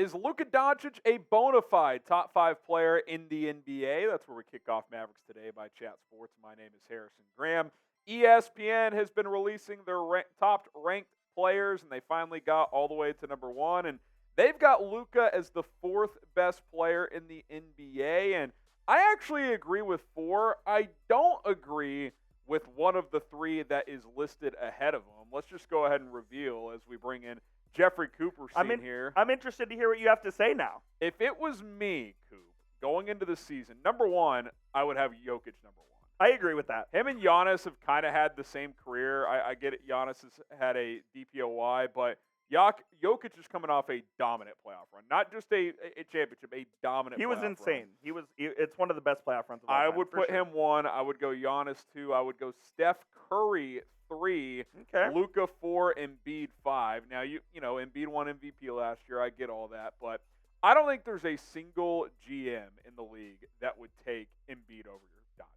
is Luka Doncic a bona fide top 5 player in the NBA? That's where we kick off Mavericks Today by Chat Sports. My name is Harrison Graham. ESPN has been releasing their top ranked players, and they finally got all the way to number 1. And they've got Luka as the 4th best player in the NBA. And I actually agree with 4. I don't agree with one of the 3 that is listed ahead of him. Let's just go ahead and reveal as we bring in Jeffrey Cooper here. I'm interested to hear what you have to say now. If it was me, Coop, going into the season, number 1, I would have Jokic number 1. I agree with that. Him and Giannis have kind of had the same career. I get it. Giannis has had a DPOY, but Jokic is coming off a dominant playoff run. Not just a championship, a dominant He was playoff insane. run. It's one of the best playoff runs of all time. I would put him 1. I would go Giannis 2. I would go Steph Curry 3. Okay. Luka 4. Embiid 5. Now, you know, Embiid won MVP last year. I get all that. But I don't think there's a single GM in the league that would take Embiid over Doncic.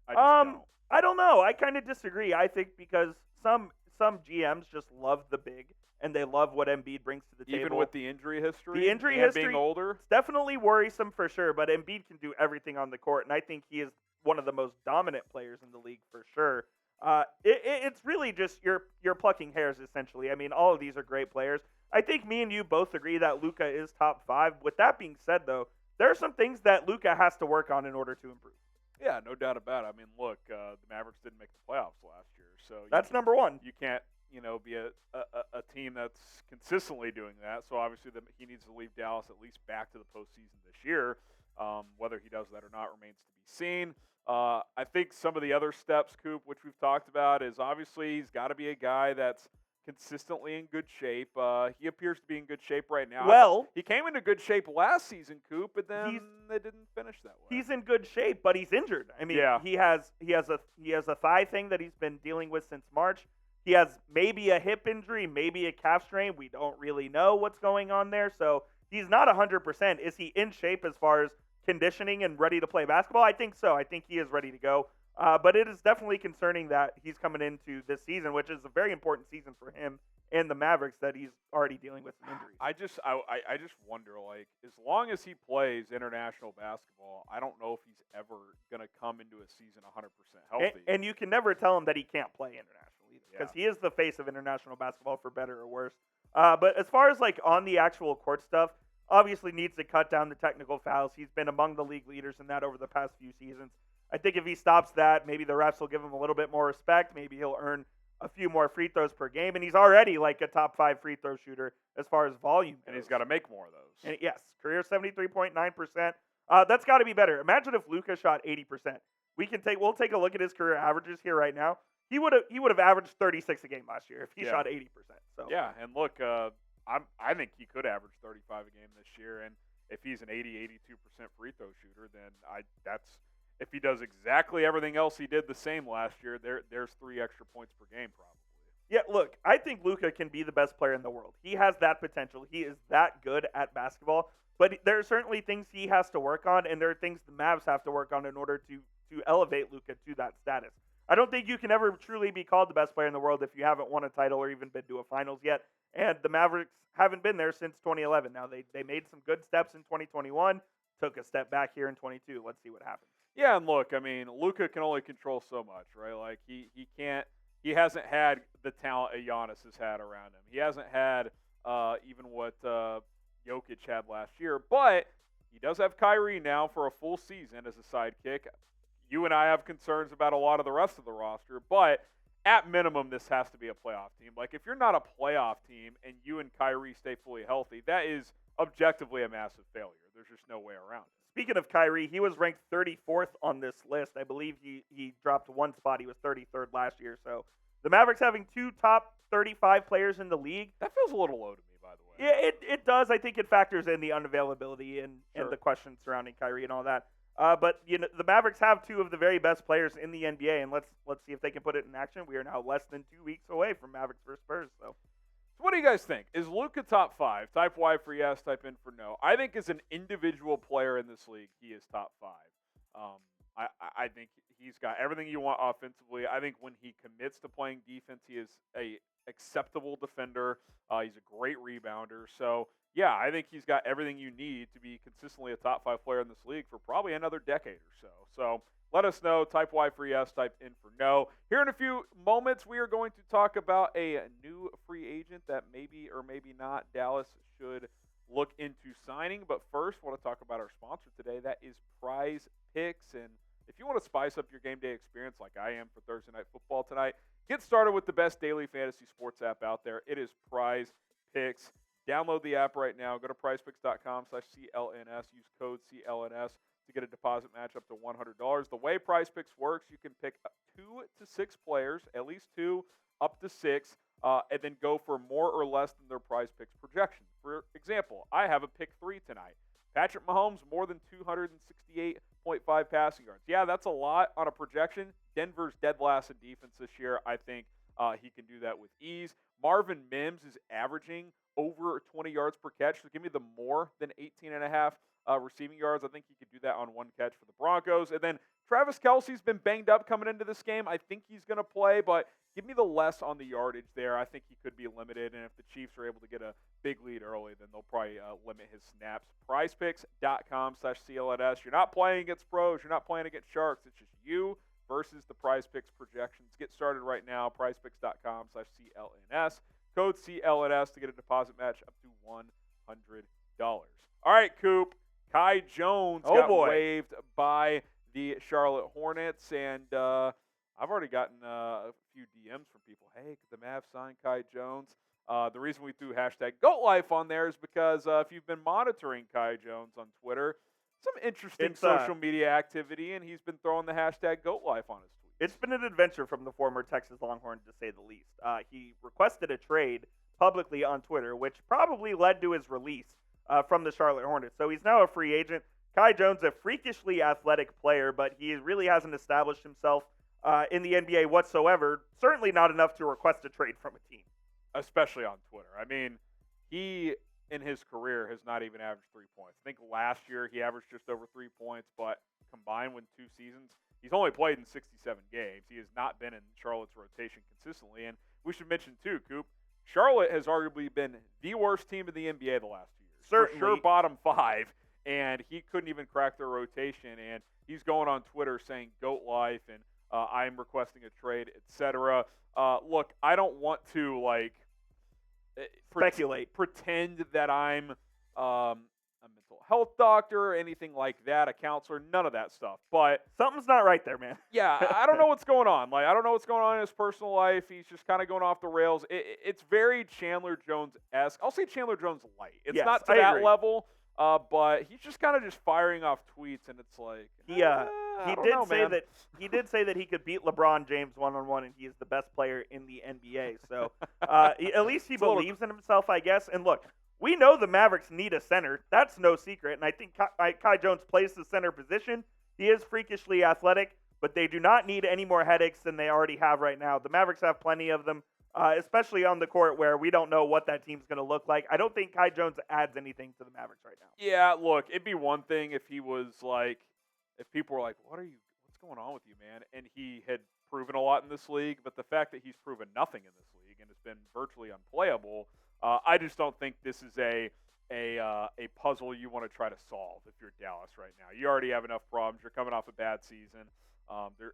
I just don't. I don't know. I kind of disagree. I think because some GMs just love the big, and they love what Embiid brings to the table. Even with the injury history? The injury history, being older? It's definitely worrisome for sure, but Embiid can do everything on the court, and I think he is one of the most dominant players in the league for sure. It's really just you're plucking hairs, essentially. I mean, all of these are great players. I think me and you both agree that Luka is top 5. With that being said, though, there are some things that Luka has to work on in order to improve. Yeah, no doubt about it. I mean, look, the Mavericks didn't make the playoffs last year, so that's number 1. You can't, be a team that's consistently doing that. So obviously, he needs to leave Dallas at least back to the postseason this year. Whether he does that or not remains to be seen. I think some of the other steps, Coop, which we've talked about, is obviously he's got to be a guy that's consistently in good shape. He appears to be in good shape right now. Well, he came into good shape last season, Coop, but then they didn't finish that way. He's in good shape, but he's injured. I mean, he has a thigh thing that he's been dealing with since March. He has maybe a hip injury, maybe a calf strain. We don't really know what's going on there, so he's not 100%. Is he in shape as far as conditioning and ready to play basketball? I think so. I think he is ready to go. But it is definitely concerning that he's coming into this season, which is a very important season for him and the Mavericks, that he's already dealing with some injuries. I just wonder, like, as long as he plays international basketball, I don't know if he's ever going to come into a season 100% healthy. And you can never tell him that he can't play international either, because he is the face of international basketball, for better or worse. But as far as, like, on the actual court stuff, obviously needs to cut down the technical fouls. He's been among the league leaders in that over the past few seasons. I think if he stops that, maybe the refs will give him a little bit more respect. Maybe he'll earn a few more free throws per game. And he's already like a top 5 free throw shooter as far as volume goes. And he's got to make more of those. And yes, career 73.9%. That's got to be better. Imagine if Luka shot 80%. We'll take a look at his career averages here right now. He would have averaged 36 a game last year if he shot 80%. So yeah, and look, I think he could average 35 a game this year. And if he's an 82% free throw shooter, then if he does exactly everything else he did the same last year, there's 3 extra points per game probably. Yeah, look, I think Luka can be the best player in the world. He has that potential. He is that good at basketball. But there are certainly things he has to work on, and there are things the Mavs have to work on in order to elevate Luka to that status. I don't think you can ever truly be called the best player in the world if you haven't won a title or even been to a finals yet. And the Mavericks haven't been there since 2011. Now, they made some good steps in 2021, took a step back here in 22. Let's see what happens. Yeah, and look, I mean, Luka can only control so much, right? Like, he hasn't had the talent a Giannis has had around him. He hasn't had even what Jokic had last year, but he does have Kyrie now for a full season as a sidekick. You and I have concerns about a lot of the rest of the roster, but at minimum, this has to be a playoff team. Like, if you're not a playoff team and you and Kyrie stay fully healthy, that is objectively a massive failure. There's just no way around it. Speaking of Kyrie, he was ranked 34th on this list. I believe he dropped one spot. He was 33rd last year. So the Mavericks having 2 top 35 players in the league. That feels a little low to me, by the way. Yeah, it does. I think it factors in the unavailability and the questions surrounding Kyrie and all that. But the Mavericks have 2 of the very best players in the NBA, and let's see if they can put it in action. We are now less than 2 weeks away from Mavericks versus Spurs. So what do you guys think? Is Luka top 5? Type Y for yes, type in for no. I think as an individual player in this league, he is top 5. I think he's got everything you want offensively. I think when he commits to playing defense, he is a acceptable defender. He's a great rebounder. So, yeah, I think he's got everything you need to be consistently a top 5 player in this league for probably another decade or so. So, let us know. Type Y for yes, type in for no. Here in a few moments, we are going to talk about a new free agent that maybe or maybe not Dallas should look into signing. But first, I want to talk about our sponsor today. That is PrizePicks. And if you want to spice up your game day experience like I am for Thursday Night Football tonight, get started with the best daily fantasy sports app out there. It is PrizePicks. Download the app right now. Go to PrizePicks.com/CLNS. Use code CLNS to get a deposit match up to $100. The way PrizePicks works, you can pick 2 to 6 players, at least 2, up to 6, and then go for more or less than their PrizePicks projection. For example, I have a pick 3 tonight. Patrick Mahomes, more than 268.5 passing yards. Yeah, that's a lot on a projection. Denver's dead last in defense this year. I think he can do that with ease. Marvin Mims is averaging over 20 yards per catch, so give me the more than 18.5 receiving yards. I think he could do that on one catch for the Broncos. And then Travis Kelce's been banged up coming into this game. I think he's going to play, but give me the less on the yardage there. I think he could be limited, and if the Chiefs are able to get a big lead early, then they'll probably limit his snaps. PrizePicks.com/CLNS. You're not playing against pros. You're not playing against sharks. It's just you versus the PrizePicks projections. Get started right now. PrizePicks.com/CLNS. Code CLNS to get a deposit match up to $100. All right, Coop. Kai Jones got waived by the Charlotte Hornets, and I've already gotten a few DMs from people. Hey, could the Mavs sign Kai Jones? The reason we threw #GoatLife on there is because if you've been monitoring Kai Jones on Twitter, some interesting social media activity, and he's been throwing the #GoatLife on his tweets. It's been an adventure from the former Texas Longhorn, to say the least. He requested a trade publicly on Twitter, which probably led to his release from the Charlotte Hornets. So he's now a free agent. Kai Jones, a freakishly athletic player, but he really hasn't established himself in the NBA whatsoever. Certainly not enough to request a trade from a team. Especially on Twitter. I mean, he, in his career, has not even averaged 3 points. I think last year he averaged just over 3 points, but combined with 2 seasons, he's only played in 67 games. He has not been in Charlotte's rotation consistently. And we should mention, too, Coop, Charlotte has arguably been the worst team in the NBA the last 2 years. Certainly. For sure bottom 5, and he couldn't even crack their rotation. And he's going on Twitter saying GOAT life and I'm requesting a trade, etc. Look, I don't want to, speculate. Pretend that I'm a mental health doctor or anything like that, a counselor, none of that stuff. But something's not right there, man. Yeah, I don't know what's going on. I don't know what's going on in his personal life. He's just kind of going off the rails. It's very Chandler Jones-esque. I'll say Chandler Jones light. It's not to that level, but he's just kind of just firing off tweets, and it's like he did say that he could beat LeBron James one-on-one, and he is the best player in the NBA. So at least he believes in himself, I guess. And look, we know the Mavericks need a center. That's no secret. And I think Kai Jones plays the center position. He is freakishly athletic, but they do not need any more headaches than they already have right now. The Mavericks have plenty of them, especially on the court where we don't know what that team's going to look like. I don't think Kai Jones adds anything to the Mavericks right now. Yeah, look, it'd be one thing if he was if people were like, what's going on with you, man? And he had proven a lot in this league, but the fact that he's proven nothing in this league and has been virtually unplayable, I just don't think this is a puzzle you want to try to solve if you're Dallas right now. You already have enough problems. You're coming off a bad season. There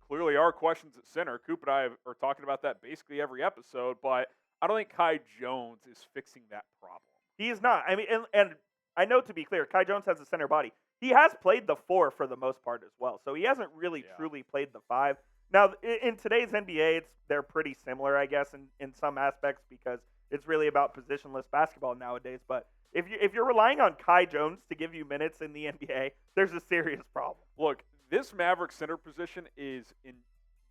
clearly are questions at center. Coop and I are talking about that basically every episode, but I don't think Kai Jones is fixing that problem. He is not. I mean, and I know, to be clear, Kai Jones has a center body. He has played the 4 for the most part as well, so he hasn't really truly played the 5. Now, in today's NBA, they're pretty similar, I guess, in some aspects, because it's really about positionless basketball nowadays. But if you're relying on Kai Jones to give you minutes in the NBA, there's a serious problem. Look, this Maverick center position is in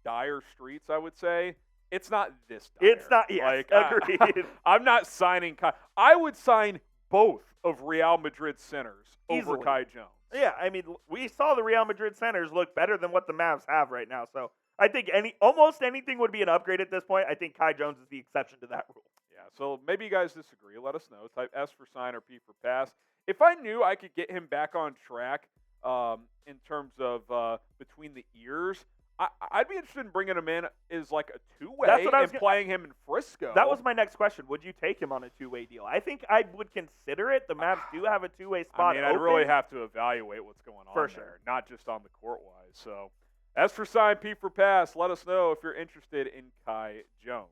dire straits, I would say. It's not this dire. It's not, yes, agreed. I'm not signing Kai. I would sign both of Real Madrid's centers over Easily. Kai Jones. Yeah, I mean, we saw the Real Madrid centers look better than what the Mavs have right now. So I think almost anything would be an upgrade at this point. I think Kai Jones is the exception to that rule. Yeah, so maybe you guys disagree. Let us know. Type S for sign or P for pass. If I knew I could get him back on track, in terms of between the ears. I'd be interested in bringing him in as like a two-way and playing him in Frisco. That was my next question. Would you take him on a two-way deal? I think I would consider it. The Mavs do have a two-way spot I'd really have to evaluate what's going on there, not just on the court-wise. So, as for sign P for pass, let us know if you're interested in Kai Jones.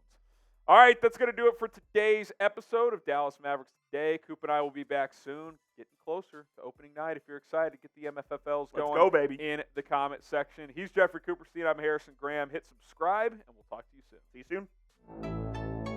All right, that's going to do it for today's episode of Dallas Mavericks Today. Coop and I will be back soon, getting closer to opening night. If you're excited to get the MFFLs going, let's go, baby, in the comment section. He's Jeffrey Cooperstein. I'm Harrison Graham. Hit subscribe, and we'll talk to you soon. See you soon.